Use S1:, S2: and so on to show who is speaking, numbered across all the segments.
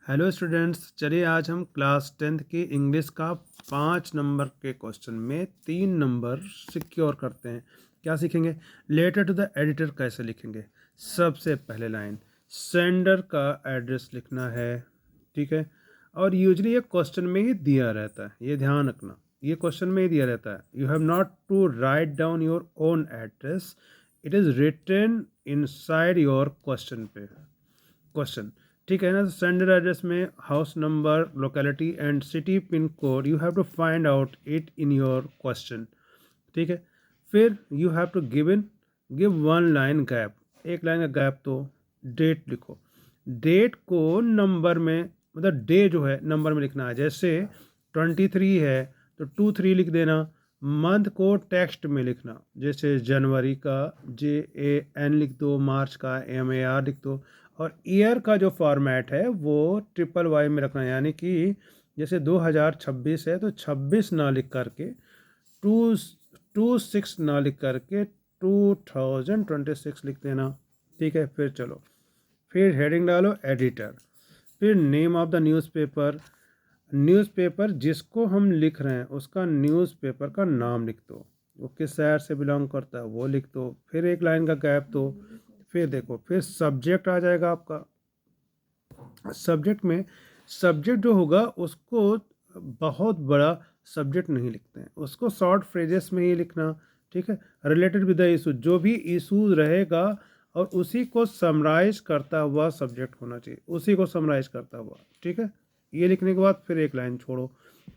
S1: Hello students, चलिए आज हम क्लास 10th की इंग्लिश का 5 नंबर के क्वेश्चन में 3 नंबर सिक्योर करते हैं। क्या सीखेंगे? लेटर टू द एडिटर कैसे लिखेंगे। सबसे पहले लाइन सेंडर का एड्रेस लिखना है, ठीक है। और यूजली ये क्वेश्चन में ही दिया रहता है, ये ध्यान रखना, ये क्वेश्चन में ही दिया रहता है। You have not to write down your own address, it is written inside your question पे क्वेश्चन, ठीक है ना। सेंडर एड्रेस में house number, locality and city pin code you have to find out it in your question, ठीक है। फिर you have to give one line gap, एक line का गैप। तो डेट लिखो, डेट को नंबर में, मतलब डे जो है नंबर में लिखना है। जैसे 23 है तो 23 लिख देना। मंथ को टेक्स्ट में लिखना, जैसे जनवरी का JAN लिख दो, मार्च का MAR लिख दो। और ईयर का जो फॉर्मेट है वो YYY में रखना है, यानी कि जैसे 2026 है तो 26 ना लिख करके 26 ना लिख करके 2026 लिख देना, ठीक है। फिर चलो, फिर हेडिंग डालो एडिटर, फिर name of the newspaper, newspaper जिसको हम लिख रहे हैं उसका न्यूज़पेपर का नाम लिख दो, वो किस शहर से बिलोंग करता है वो लिख दो। फिर एक लाइन का गैप दो। फिर देखो, फिर सब्जेक्ट आ जाएगा आपका। सब्जेक्ट में, सब्जेक्ट जो होगा उसको बहुत बड़ा सब्जेक्ट नहीं लिखते हैं, उसको शॉर्ट फ्रेजेस में ही लिखना, ठीक है। रिलेटेड विद द इशू, जो भी इशू रहेगा और उसी को समराइज करता हुआ सब्जेक्ट होना चाहिए, उसी को समराइज करता हुआ, ठीक है। ये लिखने के बाद फिर एक लाइन छोड़ो,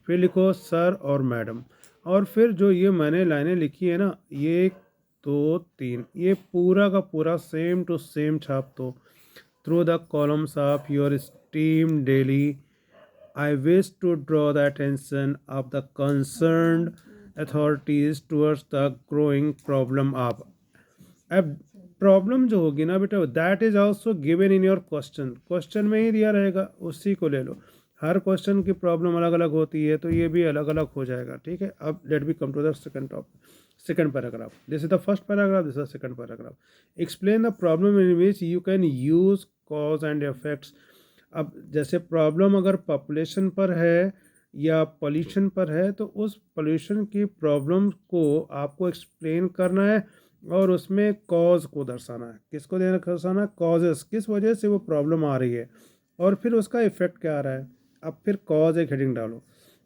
S1: फिर लिखो सर और मैडम। और फिर जो ये मैंने लाइनें लिखी है ना, ये 1 2 3, ये पूरा का पूरा सेम टू सेम छाप दो through the columns of your esteemed daily. I wish to draw the attention of the concerned authorities towards the growing problem of, अब प्रॉब्लम जो होगी ना बेटा, that is also given in your question, question में ही दिया रहेगा, उसी को ले लो। हर क्वेश्चन की प्रॉब्लम अलग अलग होती है, तो ये भी अलग अलग हो जाएगा, ठीक है। अब let be come to the second paragraph. This is the first paragraph, this is the second paragraph. Explain the problem in which you can use cause and effects. अब जैसे प्रॉब्लम अगर पॉपुलेशन पर है या पॉल्यूशन पर है, तो उस पॉल्यूशन की प्रॉब्लम को आपको एक्सप्लेन करना है और उसमें कॉज को दर्शाना है। किसको देना, दर्शाना, कॉजेस, किस वजह से वो प्रॉब्लम आ रही है और फिर उसका इफेक्ट क्या आ रहा है। अब फिर कॉज एक हेडिंग डालो।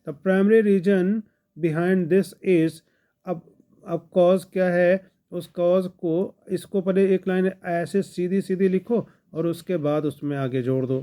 S1: The primary reason behind this is, अब कॉज क्या है, उस कॉज को, इसको पहले एक लाइन ऐसे सीधी सीधी लिखो और उसके बाद उसमें आगे जोड़ दो,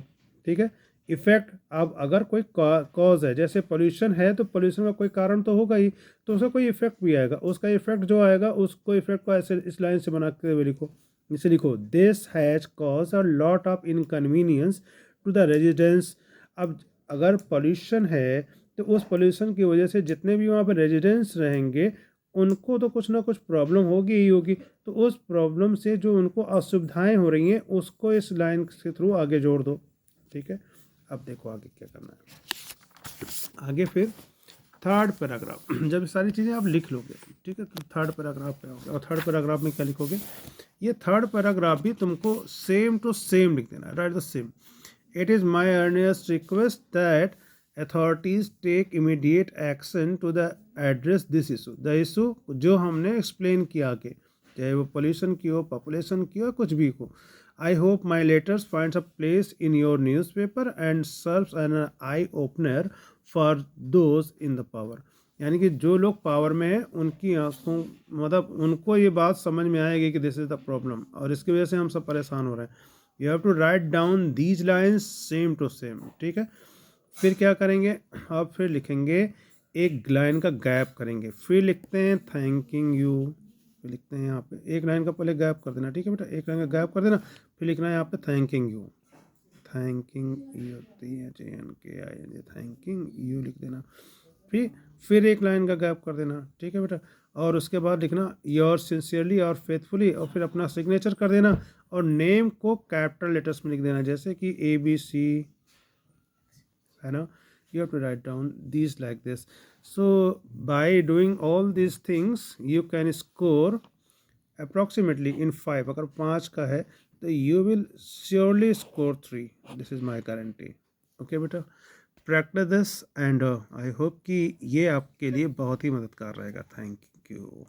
S1: ठीक है। इफेक्ट, अब अगर कोई कॉज है, जैसे पोल्यूशन है तो पोल्यूशन का कोई कारण तो होगा ही, तो उसका कोई इफेक्ट भी आएगा, उसका इफेक्ट जो आएगा उसको इफेक्ट को ऐसे इस लाइन से बनाते हुए लिखो। इसे लिखो, this has cause a lot of inconvenience to the residents. अब अगर पोल्यूशन है तो उस पोल्यूशन की वजह से जितने भी वहाँ पर रेजिडेंट्स रहेंगे उनको तो कुछ ना कुछ प्रॉब्लम होगी ही होगी, तो उस प्रॉब्लम से जो उनको असुविधाएं हो रही हैं उसको इस लाइन के थ्रू आगे जोड़ दो, ठीक है। अब देखो आगे क्या करना है। आगे फिर थर्ड पैराग्राफ जब सारी चीज़ें आप लिख लोगे, ठीक है, तो थर्ड पैराग्राफ पे आओगे। और थर्ड पैराग्राफ में क्या लिखोगे, ये थर्ड पैराग्राफ भी तुमको सेम टू सेम लिख देना है, write the same. It is my earnest request that authorities take immediate action to the address this issue, the issue जो हमने एक्सप्लेन किया आगे, चाहे वो पोल्यूशन की हो, पॉपुलेशन की हो, कुछ भी हो। I hope my letters finds a place in your newspaper and serves an eye opener for those in the power। यानी कि जो लोग पावर में हैं उनकी आंखों, मतलब उनको ये बात समझ में आएगी कि दिस इज़ द प्रॉब्लम, और इसकी वजह से हम सब परेशान हो रहे हैं। You have to write down these lines same to same, ठीक है। फिर क्या करेंगे, अब फिर लिखेंगे, एक लाइन का गैप करेंगे, फिर लिखते हैं थैंकिंग यू, फिर लिखते हैं यहाँ पे एक लाइन का पहले गैप कर देना, ठीक है बेटा, एक लाइन का गैप कर देना। फिर लिखना है यहाँ पे thanking you, thanking you, THANKING, thanking you लिख देना। फिर एक लाइन का गैप कर देना, ठीक है बेटा। और उसके बाद लिखना योर सिंसियरली और फेथफुली, और फिर अपना सिग्नेचर कर देना और नेम को कैपिटल लेटर्स में लिख देना, जैसे कि ABC, है ना। You have to write down these like this. So by doing all these things you can score approximately in 5, अगर 5 का है तो you will surely score 3, this is my guarantee। Okay बेटा, practice this and I hope कि ये आपके लिए बहुत ही मददगार रहेगा। Thank you.